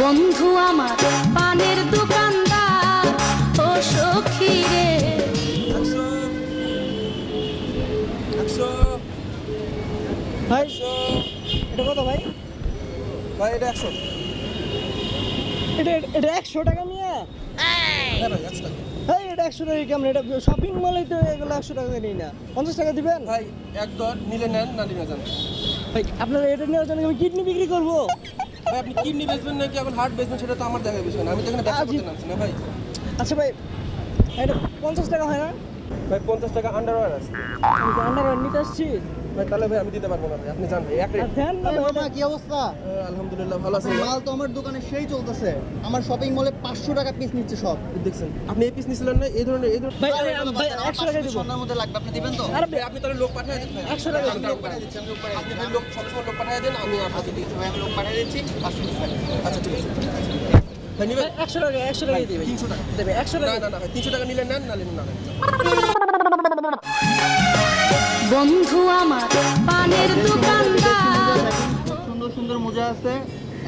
বন্ধু আমার পানের দোকানদার ও সখী রে। ভাই এটা কত ভাই? ভাই এটা 100। এটা এটা 100 টাকা নিয়ে? হ্যাঁ ভাই 100 টাকা। ভাই এটা 100 টাকা কেমন? এটা শপিং মলে তো এগুলো 100 টাকা নেই না, 50 টাকা দিবেন? ভাই এক দর নিলে নেন, না নিলে যান। ভাই আপনারা এটা নেওয়ার জন্য আমি কিডনি বিক্রি করবো? ভাই আপনি কিডনি বেচবেন নাকি এখন হার্ট বেচবেন সেটা তো আমার দেখার বিষয় না, আমি তো এখানে ব্যবসা করতে নামছি না ভাই। আচ্ছা ভাই এটা 50 টাকা হয় না? ভাই 50 টাকা আন্ডারওয়্যার আছে। আমি তো আন্ডারওয়্যার নিতে আসছি। ভাই তাহলে ভাই আমি দিতে পারবো না ভাই, আপনি জান ভাই এক রেট। দেন না ভাই, মামা এটা- কি অবস্থা? আলহামদুলিল্লাহ ভালো আছেন। মাল তো আমার দোকানে সেই চলতেছে। আমার শপিং মলে 500 টাকা পিস নিচ্ছে সব। দেখছেন আপনি এই পিস নিছিলেন না, এই ধরনের ভাই ভাই 100 টাকা দিব। সন্ধ্যার মধ্যে লাগবে, আপনি দিবেন তো? আরে ভাই আপনি তাহলে লোক পাঠিয়ে দেন ভাই। 100 টাকা আমি লোক পাঠিয়ে দিচ্ছি, আমি লোক পাঠিয়ে দিচ্ছি। আপনি লোক সবসময় লোক পাঠিয়ে দেন, আমি আপনাকে দিয়ে দেব। ভাই আমি লোক পাঠিয়ে দিচ্ছি 500 টাকা। আচ্ছা ঠিক আছে ভাই নিবেন 100 টাকা দিবে। 300 টাকা দেবে 100 না টাকা। না না ভাই 300 টাকা নিলে নেন, না নিলে না নেন। বন্ধু আমার পানের দোকানদার। সুন্দর সুন্দর মোজা আছে,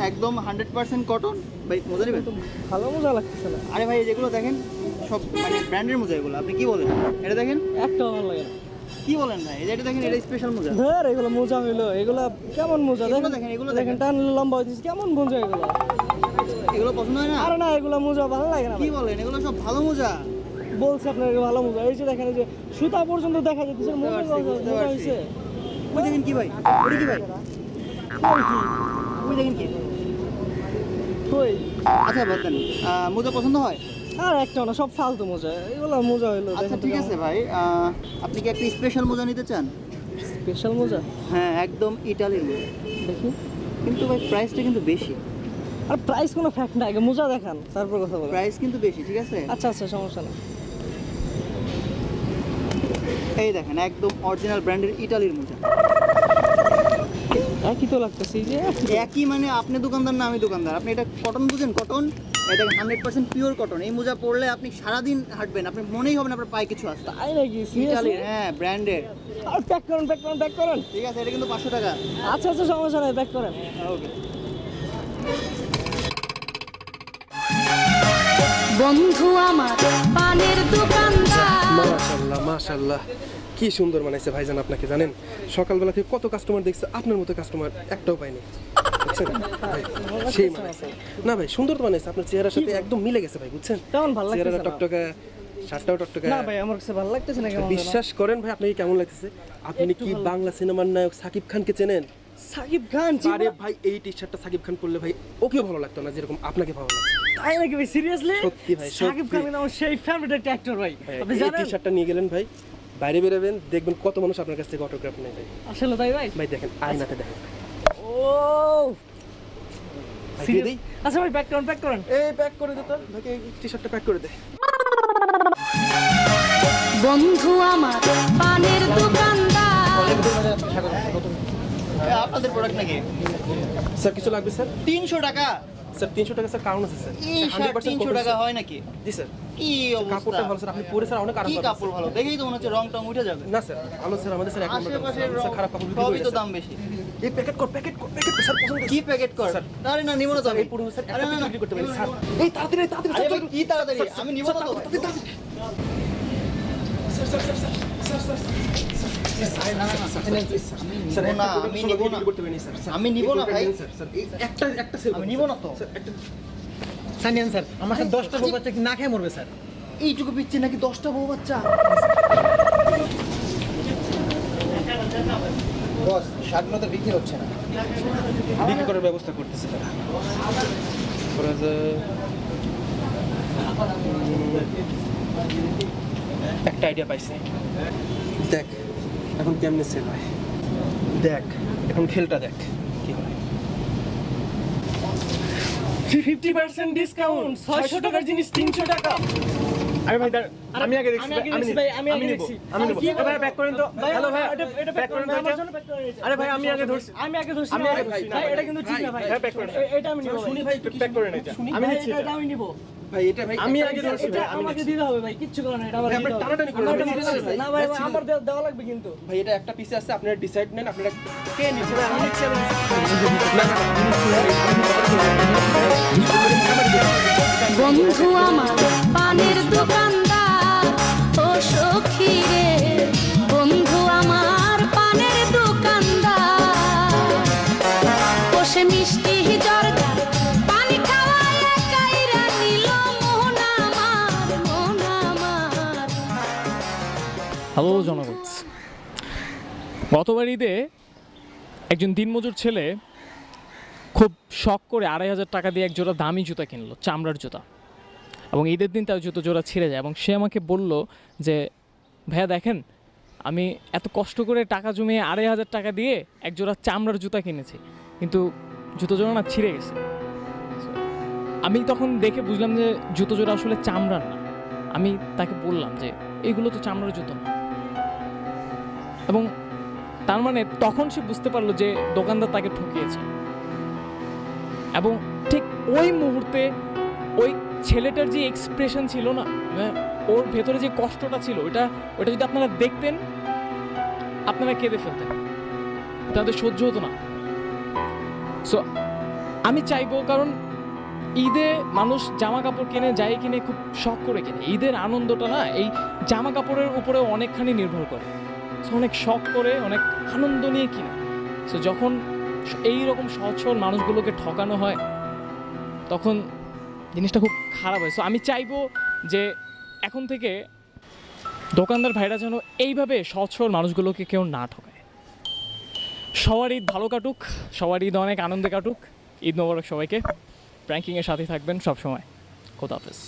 একদম 100% কটন। ভাই মোজা নেবেন? ভালো মজা লাগতেছে না। আরে ভাই যেগুলো দেখেন সব মানে ব্র্যান্ডের মোজা এগুলো। আপনি কি বলেন? এটা দেখেন, একটাও ভালো লাগে না। কি বলেন ভাই? এটা দেখেন, এটা স্পেশাল মোজা। ধর এগুলো মোজা হইলো, এগুলা কেমন মোজা এগুলো দেখেন? দেখেন, এগুলো দেখেন টান লম্বা হইতেছে, কেমন মোজা এগুলো? এগুলো পছন্দ হয় না? আরে না এগুলো মোজা ভালো লাগে না কি ভাই। বলেন? এগুলো সব ভালো মোজা। বলছে আপনার এগুলো ভালো মোজা। এই যে দেখেন, এই যে সুতা পর্যন্ত দেখা যাচ্ছে মোজা বুঝতে পারছি। হইছে। ওই দেখেন কি ভাই? ওটা কি ভাই? ওই দেখেন কি? কই? আচ্ছা বাদ দেন। মোজা পছন্দ হয়? আর একটা না, সব ফালতু মোজা। এগুলো মোজা হইলো। আচ্ছা ঠিক আছে ভাই, আপনি কি একটা স্পেশাল মোজা নিতে চান? স্পেশাল মোজা হ্যাঁ একদম ইটালির মোজা, দেখি। কিন্তু ভাই প্রাইসটা কিন্তু বেশি। আর প্রাইস কোনো ফ্যাক্ট না, আগে মোজা দেখান তারপর কথা বলেন। প্রাইস কিন্তু বেশি, ঠিক আছে? আচ্ছা আচ্ছা সমস্যা নেই। এই দেখেন একদম অরিজিনাল ব্র্যান্ডের ইটালির মোজা। একই তো লাগতেছে এই যে। একই মানে আপনি দোকানদার না আমি দোকানদার। আপনি এটা কটন বুঝেন? কটন, এই দেখেন 100% পিওর কটন। এই মোজা পরলে আপনি সারাদিন হাঁটবেন, আপনার মনেই হবে না আপনার পায়ে কিছু আছে। তাই নাকি? ইটালির, হ্যাঁ ব্র্যান্ডের। আর প্যাক করেন, প্যাক করেন, প্যাক করেন। ঠিক আছে, এটা কিন্তু 500 টাকা। আচ্ছা আচ্ছা সমস্যা নেই, প্যাক করেন। ওকে। বন্ধু আমার পানের দোকানদার। মাশাআল্লাহ মাশাআল্লাহ, কি সুন্দর বানাইছে ভাইজান। আপনাকে জানেন সকালবেলা থেকে কত কাস্টমার দেখছে, আপনার মতো কাস্টমার একটাও পাইনি। বুঝছেন ভাই, সেই বানাইছে। না ভাই সুন্দর তো বানাইছে, আপনার চেহারার সাথে একদম মিলে গেছে ভাই, বুঝছেন? কেমন ভালো লাগতেছে চেহারাটা না? টকটকা, শার্টটাও টকটকা। না ভাই আমার কাছে ভালো লাগতেছে না। কেমন বিশ্বাস করেন ভাই, আপনাকে কেমন লাগতেছে? আপনি কি বাংলা সিনেমার নায়ক সাকিব খানকে চেনেন? সাকিব খান? আরে ভাই এই টি শার্টটা সাকিব খান পরলে ভাই ওকেও ভালো লাগতো না যেরকম আপনাকে ভালো লাগছে। তাই নাকি ভাই? সিরিয়াসলি? সত্যি ভাই, সাকিব সত্যি। খান কিন্তু আমার সেই ফেভারিট একটা অ্যাক্টর ভাই। আপনি এই জানেন? টি শার্টটা নিয়ে গেলেন ভাই, বাইরে বেরোবেন দেখবেন কত মানুষ আপনার কাছ থেকে অটোগ্রাফ নেয় ভাই। আসলে তাই ভাই? ভাই দেখেন আয়নাতে দেখেন। ও ভাই দিয়ে দেই? আচ্ছা ভাই প্যাক করেন, প্যাক করেন। এই প্যাক করে দে তো ভাইকে, এই টি শার্টটা প্যাক করে দে। বন্ধু আমার পানের দোকানদার। আপনাদের প্রোডাক্ট নাকি? স্যার কিছু লাগবে স্যার? 300 টাকা? স্যার 300 টাকা স্যার কারণ আছে স্যার। এই শার্ট 100% 300 টাকা হয় নাকি? জি স্যার। কি অবস্থা? কাপড়টা ভালো স্যার, আপনি পরে স্যার অনেক আরাম কি পাবেন। কাপড় ভালো? দেখেই তো মনে হচ্ছে রং টং উঠে যাবে। না স্যার ভালো স্যার, আমাদের স্যার এক নম্বর দাম আশেপাশের স্যার, খারাপ কাপড় বিক্রি সবই করে তো স্যার। দাম বেশি। এই প্যাকেট কর, প্যাকেট কর, প্যাকেট কর স্যার, পছন্দ কি প্যাকেট কর? স্যার। আরে না নিব না তো আমি। এই পুরো স্যার আরে একটা না, না, বিক্রি করতে পারি নিবো না। স্যার। এই তাড়াতাড়ি তাড়াতাড়ি আরে স্যার, ভাই কি তাড়াতাড়ি? আমি নিব না তো। স্যার নিবো না, আমি নিবো না। করতে পারি স্যার। আমি নিবো না ভাই। স্যার স্যার এই একটা সেল আমি নিবো না তো। স্যার একটা সানিয়ান স্যার আমার সাথে 10টা বউ বাচ্চা কি না খেয়ে মরবে স্যার? এইটুকু পিচ্ছি নাকি 10টা বউ বাচ্চা? বস শার্টগুলো তো বিক্রি হচ্ছে না। বিক্রি করার ব্যবস্থা করতেছে তারা। ওরা যে একটা আইডিয়া পাইছে। দেখ এখন কেমনে সেল হয়, দেখ এখন খেলটা দেখ কি হয়। 50% ডিসকাউন্ট, 600 টাকার জিনিস 300 টাকা। আরে ভাই আমি আগে দেখছি ভাই, আমি ভাই, নিব, আমি নিব, দেখছি। আমি নিব। কি এ ভাই প্যাক করেন তো। ভাই, হ্যালো ভাই, এটা প্যাক করেন তো আমার এটা। জন্য pack করে নিয়েছে। আরে ভাই আমি আগে ধরছি। আমি আগে ধরছি আমি না, আগে ভাই। ধরছি না, ভাই, ভাই। এটা কিন্তু ঠিক না ভাই। হ্যাঁ, pack করে নিন। এটা আমি নিব শুনি ভাই। ভাই, প্যাক করে নিন এটা। শুনি আমি ভাই, নিচ্ছি এটা এটা। আমি নিব। ভাই এটা ভাই আমি একটা- আগে ধরছি এটা ভাই, আমি আমাকে নিচ্ছি। দিতে হবে ভাই, কিচ্ছু করার নাই, এটা আমার ভাই, দিতে আপনি হবে। টানাটানি করেন, আমার আমি এটা দিচ্ছি ভাই। না ভাই, দিচ্ছি। আমার দেওয়া লাগবে কিন্তু। ভাই এটা একটা পিসে আছে, আপনারা ডিসাইড নেন, আপনারা কে নিচ্ছে ভাই, আমি নিচ্ছি, আমি নিচ্ছি। বন্ধু আমার পানের দোকানদার ও সখী রে, বন্ধু আমার পানের দোকানদার, বসে মিষ্টি জর্দার পানি খাওয়ায় কাইরা নিল মন আমার। হ্যালো জনগণ, গতবার ঈদে একজন দিনমজুর ছেলে খুব শখ করে 2,500 টাকা দিয়ে এক জোড়া দামি জুতা কিনলো, চামড়ার জুতা, এবং ঈদের দিন তার জুতো জোড়া ছিঁড়ে যায় এবং সে আমাকে বলল যে ভাইয়া দেখেন, আমি এত কষ্ট করে টাকা জমিয়ে 2,500 টাকা দিয়ে এক জোড়া চামড়ার জুতা কিনেছি, কিন্তু জুতো জোড়া না ছিঁড়ে গেছে। আমি তখন দেখে বুঝলাম যে জুতো জোড়া আসলে চামড়ার না। আমি তাকে বললাম যে এগুলো তো চামড়ার জুতো না, এবং তার মানে তখন সে বুঝতে পারলো যে দোকানদার তাকে ঠকিয়েছে। এবং ঠিক ওই মুহূর্তে ওই ছেলেটার যে এক্সপ্রেশন ছিল না, ওর ভেতরে যে কষ্টটা ছিল, ওটা যদি আপনারা দেখতেন আপনারা কেঁদে ফেলতেন, তাদের সহ্য হতো না। সো আমি চাইবো, কারণ ঈদে মানুষ জামা কাপড় কিনে, যাই কিনে খুব শখ করে কিনে, ঈদের আনন্দটা না এই জামা কাপড়ের উপরে অনেকখানি নির্ভর করে। সো অনেক শখ করে, অনেক আনন্দ নিয়ে কিনে। সো যখন এই রকম সহজ সরল মানুষগুলোকে ঠকানো হয় তখন জিনিসটা খুব খারাপ হয়। সো আমি চাইবো যে এখন থেকে দোকানদার ভাইরা যেন এইভাবে সহজ সরল মানুষগুলোকে কেউ না ঠকায়। সবার ঈদ ভালো কাটুক, সবার ঈদ অনেক আনন্দে কাটুক। ঈদ মোবারক সবাইকে। প্র্যাঙ্কিংয়ের সাথে থাকবেন সবসময়। খোদা হাফেজ।